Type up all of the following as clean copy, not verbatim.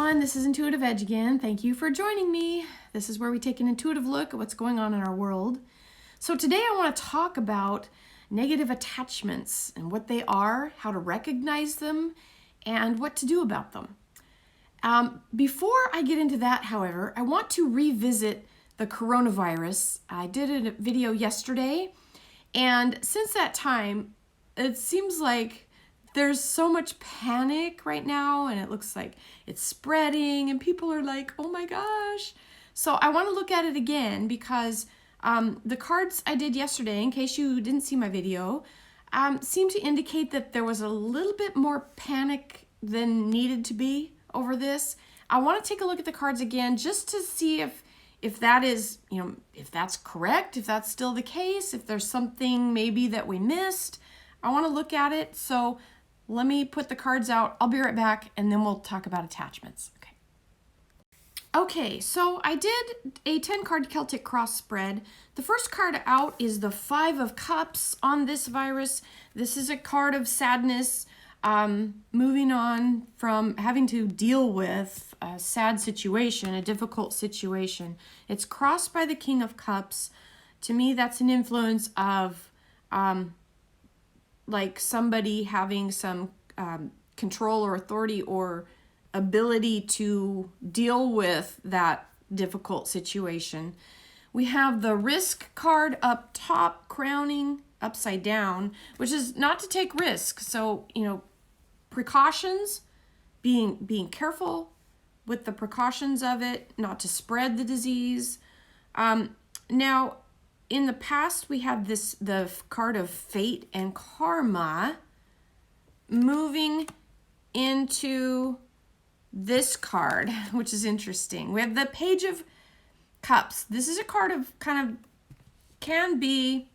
everyone, this is Intuitive Edge again. Thank you for joining me. This is where we take an intuitive look at what's going on in our world. So today I want to talk about negative attachments and what they are, how to recognize them, and what to do about them. Before I get into that, however, I want to revisit the coronavirus. I did a video yesterday, and since that time, it seems like there's so much panic right now, and it looks like it's spreading, and people are like, oh my gosh. So I want to look at it again because the cards I did yesterday, in case you didn't see my video, seem to indicate that there was a little bit more panic than needed to be over this. I want to take a look at the cards again just to see if that is, if that's correct, if that's still the case, if there's something maybe that we missed. I want to look at it. So let me put the cards out. I'll be right back, and then we'll talk about attachments. Okay, so I did a 10-card Celtic cross spread. The first card out is the Five of Cups on this virus. This is a card of sadness, moving on from having to deal with a sad situation, a difficult situation. It's crossed by the King of Cups. To me, that's an influence of like somebody having some control or authority or ability to deal with that difficult situation. We have the Risk card up top, crowning upside down, which is not to take risks. So, precautions, being careful with the precautions of it, not to spread the disease. Now, in the past, we have the card of Fate and Karma moving into this card, which is interesting. We have the Page of Cups. This is a card of can be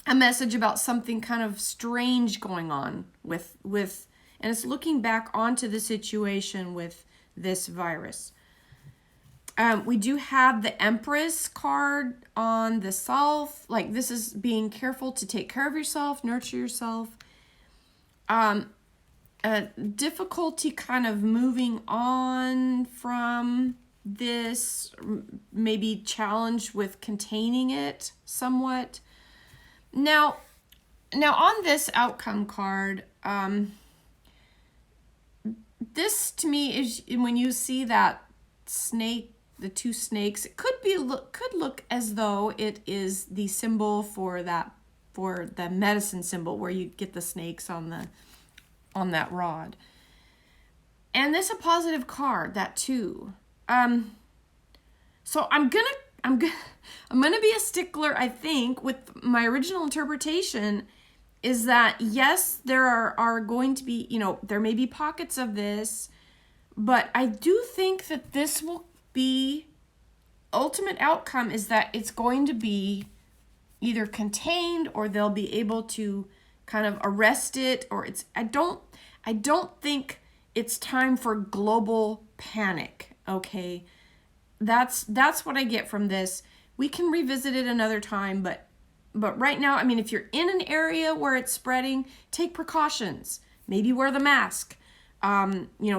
a message about something kind of strange going on with and it's looking back onto the situation with this virus. We do have the Empress card on the Self. Like, this is being careful to take care of yourself, nurture yourself. Difficulty kind of moving on from this, maybe challenge with containing it somewhat. Now on this outcome card, this to me is when you see that snake, the two snakes, it could look as though it is the symbol for the medicine symbol where you get the snakes on that rod. And this is a positive card, that too. So I'm gonna be a stickler, I think, with my original interpretation is that yes, there are going to be, there may be pockets of this, but I do think that this will be, ultimate outcome is that it's going to be either contained or they'll be able to kind of arrest it, or I don't think it's time for global panic, okay? That's what I get from this. We can revisit it another time, but right now, if you're in an area where it's spreading, take precautions. Maybe wear the mask.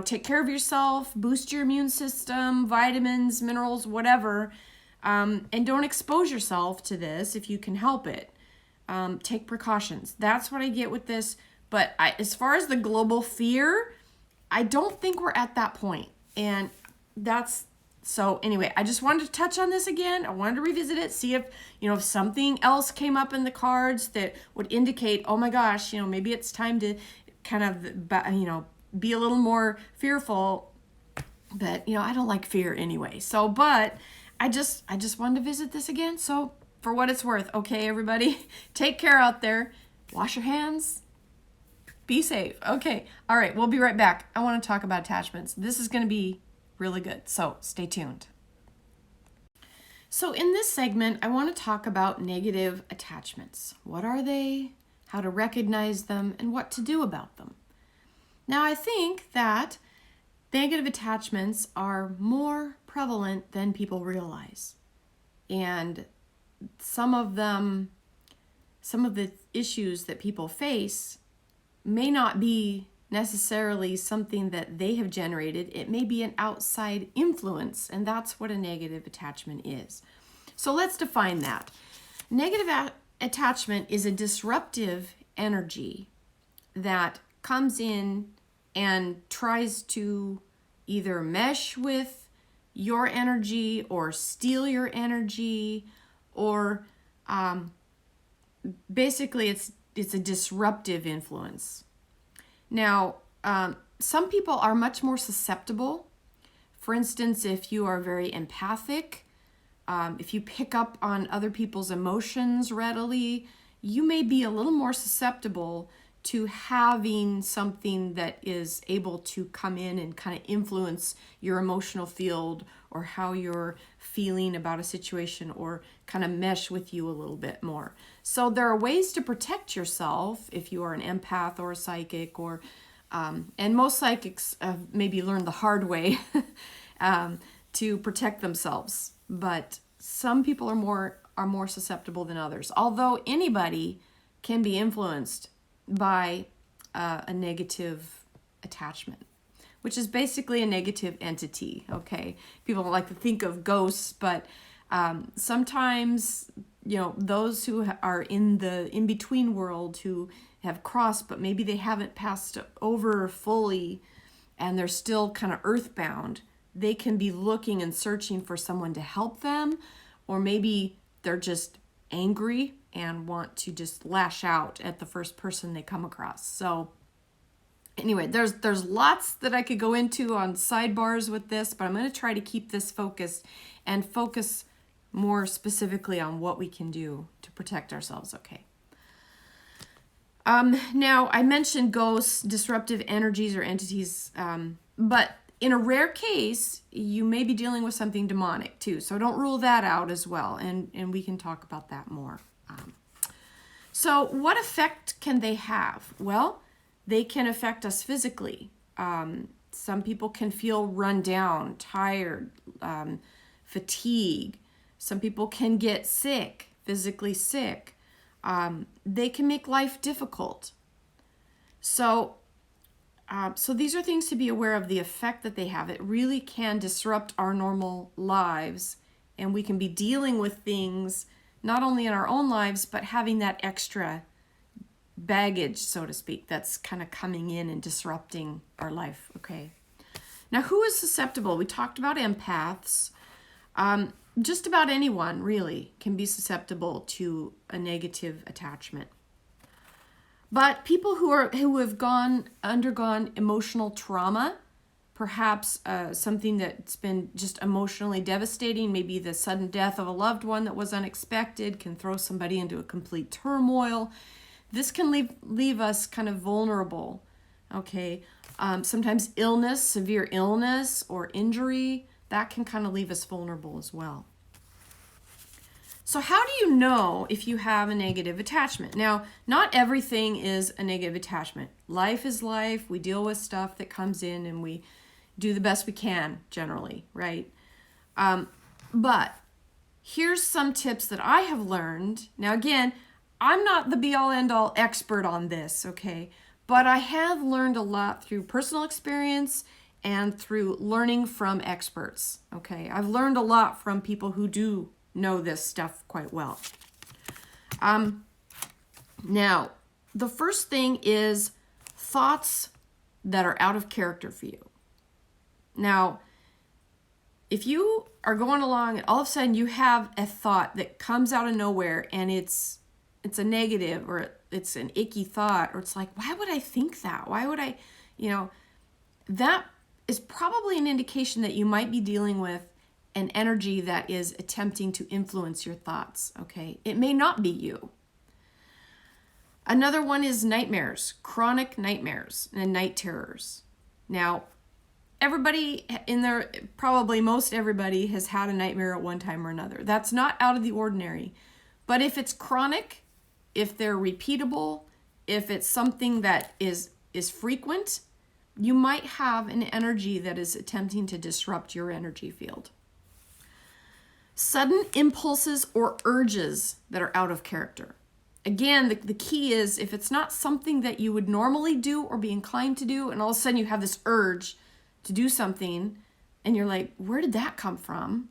Take care of yourself, boost your immune system, vitamins, minerals, whatever, and don't expose yourself to this if you can help it. Take precautions. That's what I get with this. But as far as the global fear, I don't think we're at that point. And so anyway, I just wanted to touch on this again. I wanted to revisit it, see if, if something else came up in the cards that would indicate, oh my gosh, maybe it's time to kind of, be a little more fearful. But, I don't like fear anyway. So, but I just wanted to visit this again. So for what it's worth, okay, everybody, take care out there. Wash your hands. Be safe. Okay. All right. We'll be right back. I want to talk about attachments. This is going to be really good. So stay tuned. So in this segment, I want to talk about negative attachments. What are they? How to recognize them and what to do about them. Now, I think that negative attachments are more prevalent than people realize. And some of the issues that people face may not be necessarily something that they have generated. It may be an outside influence, and that's what a negative attachment is. So let's define that. Negative attachment is a disruptive energy that comes in and tries to either mesh with your energy or steal your energy, or basically it's a disruptive influence. Now, some people are much more susceptible. For instance, if you are very empathic, if you pick up on other people's emotions readily, you may be a little more susceptible to having something that is able to come in and kind of influence your emotional field or how you're feeling about a situation, or kind of mesh with you a little bit more. So there are ways to protect yourself if you are an empath or a psychic, or and most psychics maybe learned the hard way to protect themselves. But some people are more susceptible than others. Although anybody can be influenced by a negative attachment, which is basically a negative entity. Okay, people like to think of ghosts, but sometimes, you know, those who are in the in-between world, who have crossed, but maybe they haven't passed over fully and they're still kind of earthbound, they can be looking and searching for someone to help them, or maybe they're just angry and want to just lash out at the first person they come across. So anyway, there's lots that I could go into on sidebars with this, but I'm going to try to keep this focused and focus more specifically on what we can do to protect ourselves. Okay. Now, I mentioned ghosts, disruptive energies or entities, but in a rare case, you may be dealing with something demonic too. So don't rule that out as well, and we can talk about that more. So what effect can they have? Well, they can affect us physically. Some people can feel run down, tired, fatigue. Some people can get sick, physically sick. They can make life difficult. So these are things to be aware of, the effect that they have. It really can disrupt our normal lives, and we can be dealing with things not only in our own lives, but having that extra baggage, so to speak, that's kind of coming in and disrupting our life. Okay. Now, who is susceptible? We talked about empaths. Just about anyone really can be susceptible to a negative attachment. But people who have undergone emotional trauma, perhaps something that's been just emotionally devastating, maybe the sudden death of a loved one that was unexpected, can throw somebody into a complete turmoil. This can leave us kind of vulnerable. Okay, sometimes illness, severe illness or injury, that can kind of leave us vulnerable as well. So how do you know if you have a negative attachment? Now, not everything is a negative attachment. Life is life. We deal with stuff that comes in and we do the best we can generally, right? But here's some tips that I have learned. Now, again, I'm not the be-all end-all expert on this, okay? But I have learned a lot through personal experience and through learning from experts, okay? I've learned a lot from people who do know this stuff quite well. Now, the first thing is thoughts that are out of character for you. Now, if you are going along and all of a sudden you have a thought that comes out of nowhere and it's a negative, or it's an icky thought, or it's like, why would I think that? Why would I, that is probably an indication that you might be dealing with an energy that is attempting to influence your thoughts, okay? It may not be you. Another one is nightmares, chronic nightmares and night terrors. Now, everybody in there, probably most everybody has had a nightmare at one time or another. That's not out of the ordinary. But if it's chronic, if they're repeatable, if it's something that is frequent, you might have an energy that is attempting to disrupt your energy field. Sudden impulses or urges that are out of character. again, the key is if it's not something that you would normally do or be inclined to do, and all of a sudden you have this urge to do something, and you're like, where did that come from?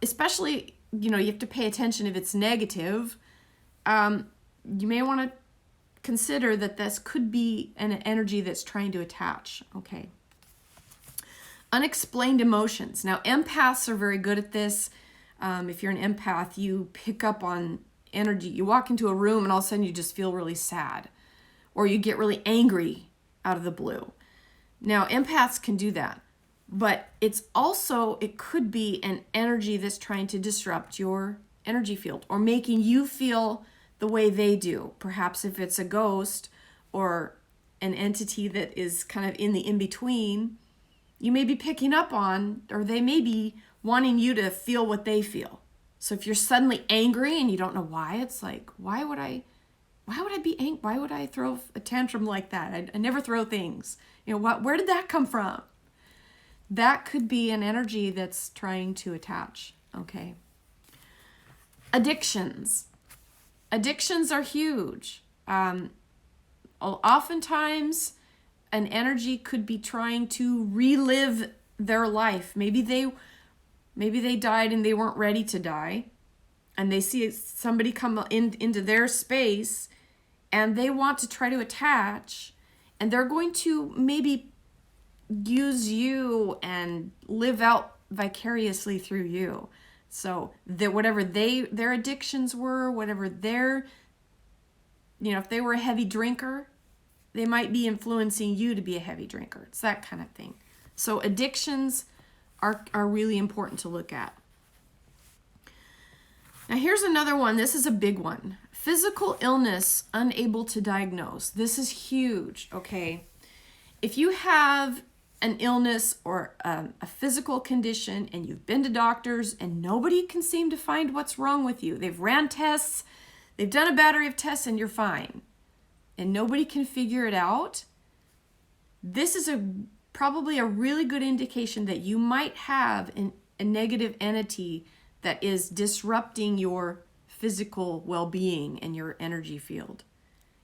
Especially, you have to pay attention if it's negative. You may want to consider that this could be an energy that's trying to attach. Okay. Unexplained emotions. Now, empaths are very good at this. If you're an empath, you pick up on energy. You walk into a room and all of a sudden you just feel really sad, or you get really angry out of the blue. Now, empaths can do that, but it could be an energy that's trying to disrupt your energy field or making you feel the way they do. Perhaps if it's a ghost or an entity that is kind of in the in-between, you may be picking up on, or they may be wanting you to feel what they feel. So if you're suddenly angry and you don't know why, it's like, why would I be angry? Why would I throw a tantrum like that? I never throw things. Where did that come from? That could be an energy that's trying to attach. Okay. Addictions. Addictions are huge. Oftentimes, an energy could be trying to relive their life. Maybe they died and they weren't ready to die, and they see somebody come into their space, and they want to try to attach, and they're going to maybe use you and live out vicariously through you. So whatever their addictions were, whatever if they were a heavy drinker, they might be influencing you to be a heavy drinker. It's that kind of thing. So addictions are really important to look at. Now here's another one. This is a big one. Physical illness unable to diagnose. This is huge, okay? If you have an illness or a physical condition and you've been to doctors and nobody can seem to find what's wrong with you, they've ran tests, they've done a battery of tests, and you're fine, and nobody can figure it out, this is probably a really good indication that you might have a negative entity that is disrupting your physical well-being and your energy field.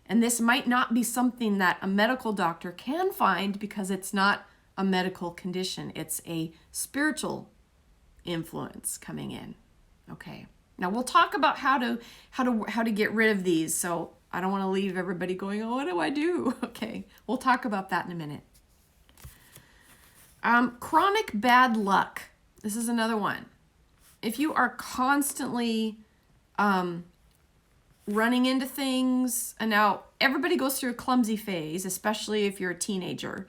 And this might not be something that a medical doctor can find because it's not a medical condition. It's a spiritual influence coming in. Okay. Now we'll talk about how to get rid of these. So I don't want to leave everybody going, oh, what do I do? Okay. We'll talk about that in a minute. Chronic bad luck. This is another one. If you are constantly running into things, and now everybody goes through a clumsy phase, especially if you're a teenager.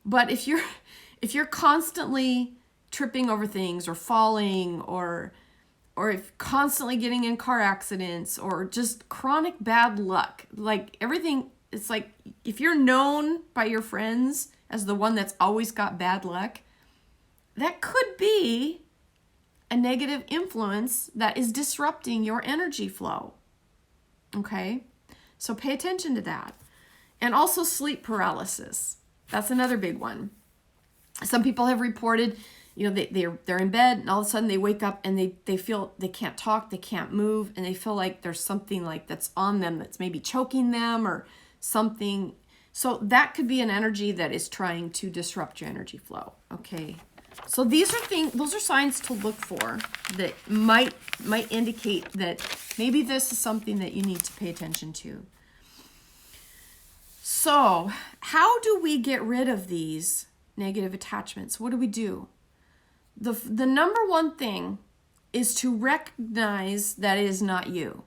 But if you're constantly tripping over things or falling or if constantly getting in car accidents or just chronic bad luck, like everything, it's like if you're known by your friends as the one that's always got bad luck, that could be a negative influence that is disrupting your energy flow. Okay? So pay attention to that. And also sleep paralysis. That's another big one. Some people have reported, they're in bed and all of a sudden they wake up and they feel they can't talk, they can't move, and they feel like there's something like that's on them that's maybe choking them or something. So that could be an energy that is trying to disrupt your energy flow. Okay. So those are signs to look for that might indicate that maybe this is something that you need to pay attention to. So, how do we get rid of these negative attachments? What do we do? The number one thing is to recognize that it is not you.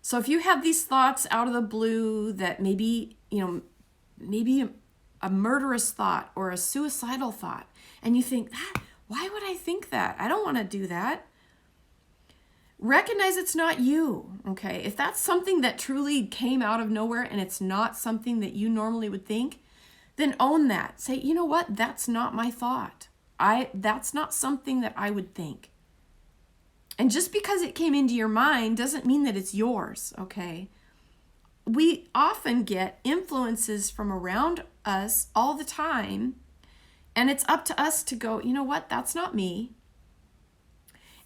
So if you have these thoughts out of the blue that maybe a murderous thought or a suicidal thought, and you think, why would I think that? I don't want to do that. Recognize it's not you, okay? If that's something that truly came out of nowhere and it's not something that you normally would think, then own that. Say, you know what? That's not my thought. That's not something that I would think. And just because it came into your mind doesn't mean that it's yours, okay? We often get influences from around us all the time, and it's up to us to go, you know what? That's not me.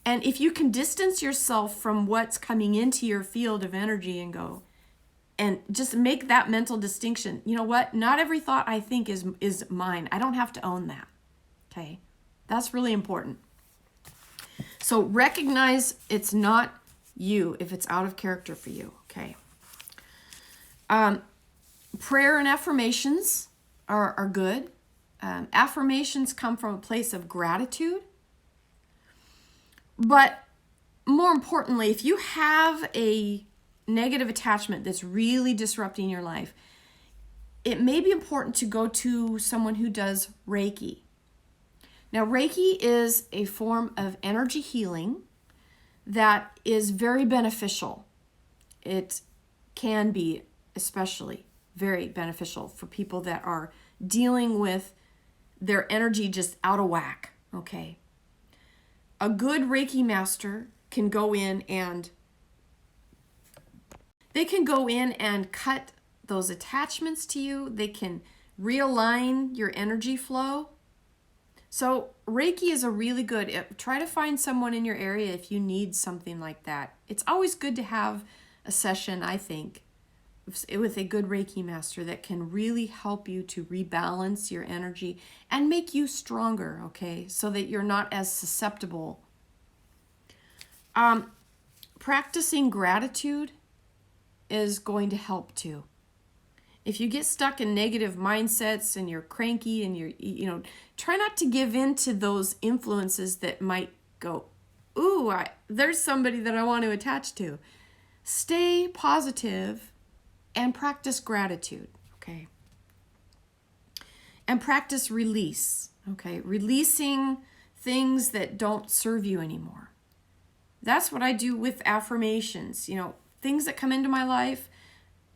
And if you can distance yourself from what's coming into your field of energy and go, and just make that mental distinction. You know what? Not every thought I think is mine. I don't have to own that. Okay? That's really important. So recognize it's not you if it's out of character for you. Okay? Prayer and affirmations are good. Affirmations come from a place of gratitude. But more importantly, if you have a negative attachment that's really disrupting your life, it may be important to go to someone who does Reiki. Now, Reiki is a form of energy healing that is very beneficial. It can be especially very beneficial for people that are dealing with their energy just out of whack, okay? A good Reiki master can go in and cut those attachments to you. They can realign your energy flow. So Reiki is a really good, try to find someone in your area if you need something like that. It's always good to have a session, I think, with a good Reiki master that can really help you to rebalance your energy and make you stronger, okay? So that you're not as susceptible. Practicing gratitude is going to help too. If you get stuck in negative mindsets and you're cranky and try not to give in to those influences that might go, ooh, there's somebody that I want to attach to. Stay positive and practice gratitude, okay? And practice release, okay? Releasing things that don't serve you anymore. That's what I do with affirmations, things that come into my life.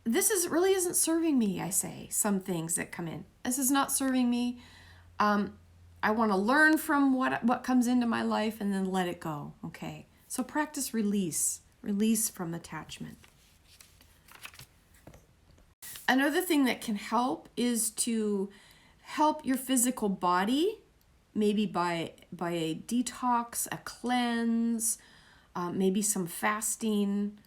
This really isn't serving me, I say, some things that come in. This is not serving me. I want to learn from what comes into my life and then let it go, okay? So practice release from attachment. Another thing that can help is to help your physical body, maybe by a detox, a cleanse, maybe some fasting,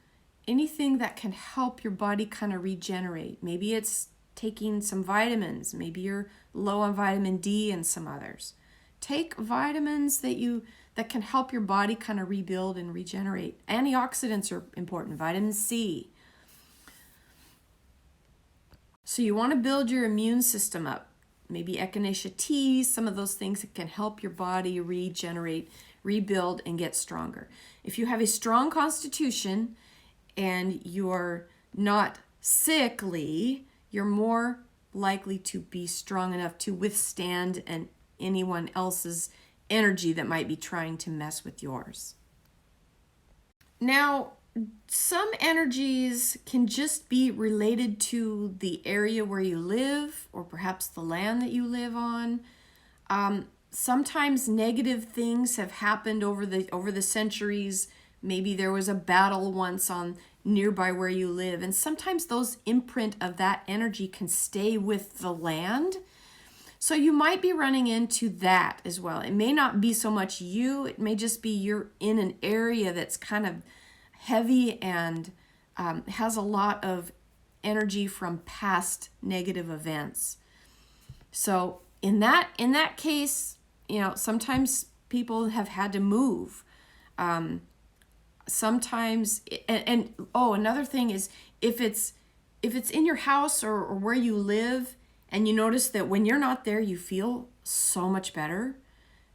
anything that can help your body kind of regenerate. Maybe it's taking some vitamins. Maybe you're low on vitamin D and some others. Take vitamins that can help your body kind of rebuild and regenerate. Antioxidants are important. Vitamin C. So you want to build your immune system up. Maybe echinacea tea, some of those things that can help your body regenerate, rebuild, and get stronger. If you have a strong constitution and you're not sickly, you're more likely to be strong enough to withstand anyone else's energy that might be trying to mess with yours. Now, some energies can just be related to the area where you live or perhaps the land that you live on. Sometimes negative things have happened over the centuries. Maybe there was a battle once on nearby where you live, and sometimes those imprint of that energy can stay with the land. So you might be running into that as well. It may not be so much you, it may just be you're in an area that's kind of heavy and has a lot of energy from past negative events. So in that case, sometimes people have had to move. Sometimes, another thing is if it's in your house or where you live, and you notice that when you're not there, you feel so much better.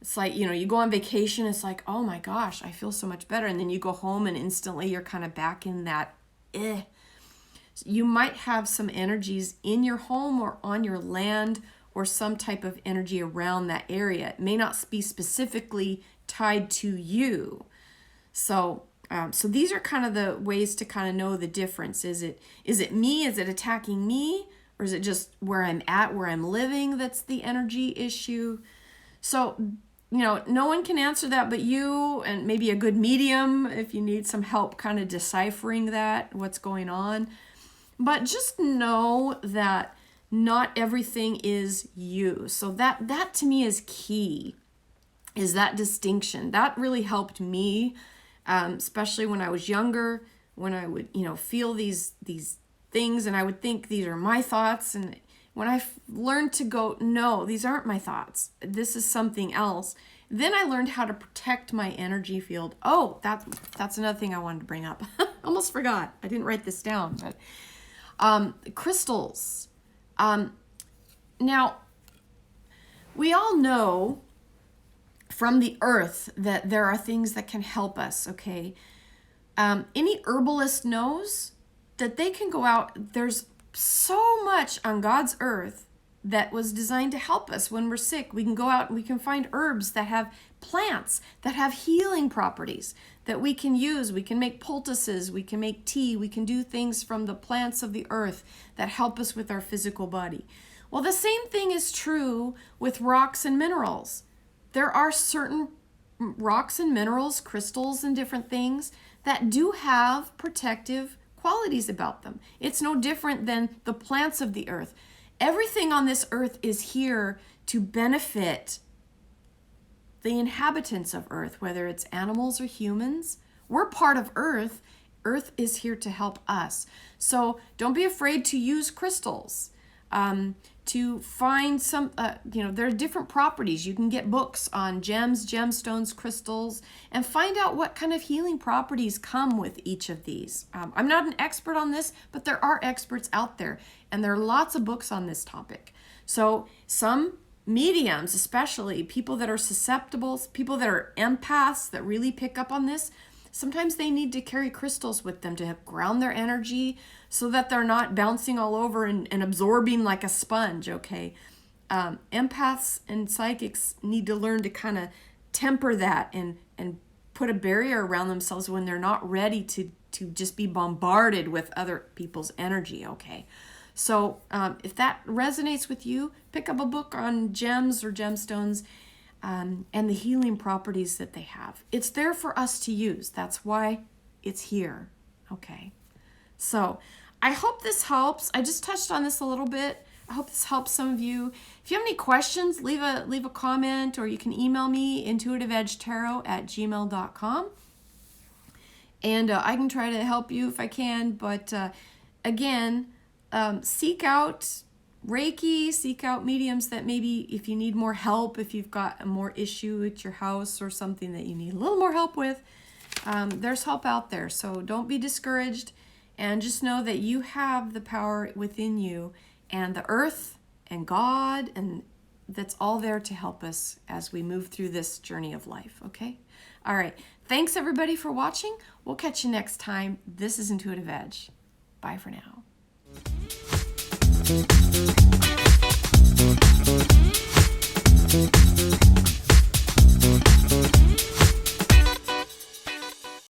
It's like, you go on vacation, it's like, oh my gosh, I feel so much better. And then you go home and instantly you're kind of back in that, You might have some energies in your home or on your land or some type of energy around that area. It may not be specifically tied to you. So these are kind of the ways to kind of know the difference. Is it me? Is it attacking me? Or is it just where I'm at, where I'm living, that's the energy issue? So, no one can answer that but you, and maybe a good medium if you need some help kind of deciphering that, what's going on. But just know that not everything is you. So that to me is key. is that distinction. That really helped me, especially when I was younger, when I would, feel these things and I would think these are my thoughts. And when I learned to go, no, these aren't my thoughts. This is something else. Then I learned how to protect my energy field. Oh, that's another thing I wanted to bring up. Almost forgot. I didn't write this down, but crystals. Now, we all know from the earth that there are things that can help us, okay? Any herbalist knows that they can go out. There's so much on God's earth that was designed to help us when we're sick. We can go out and we can find herbs that have plants that have healing properties that we can use. We can make poultices, we can make tea, we can do things from the plants of the earth that help us with our physical body. Well, the same thing is true with rocks and minerals. There are certain rocks and minerals, crystals and different things that do have protective qualities about them. It's no different than the plants of the earth. Everything on this earth is here to benefit the inhabitants of earth, whether it's animals or humans. We're part of earth. Earth is here to help us. So don't be afraid to use crystals. To find some, there are different properties. You can get books on gems, gemstones, crystals, and find out what kind of healing properties come with each of these. I'm not an expert on this, but there are experts out there, and there are lots of books on this topic. So some mediums, especially people that are susceptible, people that are empaths that really pick up on this, sometimes they need to carry crystals with them to ground their energy so that they're not bouncing all over and absorbing like a sponge, okay? Empaths and psychics need to learn to kind of temper that and put a barrier around themselves when they're not ready to just be bombarded with other people's energy, okay? So if that resonates with you, pick up a book on gems or gemstones and the healing properties that they have. It's there for us to use. That's why it's here. Okay. So I hope this helps. I just touched on this a little bit. I hope this helps some of you. If you have any questions, leave a comment, or you can email me, intuitiveedgetarot@gmail.com. And I can try to help you if I can. But again, seek out Reiki, seek out mediums that maybe if you need more help, if you've got a more issue at your house or something that you need a little more help with, there's help out there. So don't be discouraged, and just know that you have the power within you, and the earth and God, and that's all there to help us as we move through this journey of life, okay? All right. Thanks everybody for watching. We'll catch you next time. This is Intuitive Edge. Bye for now.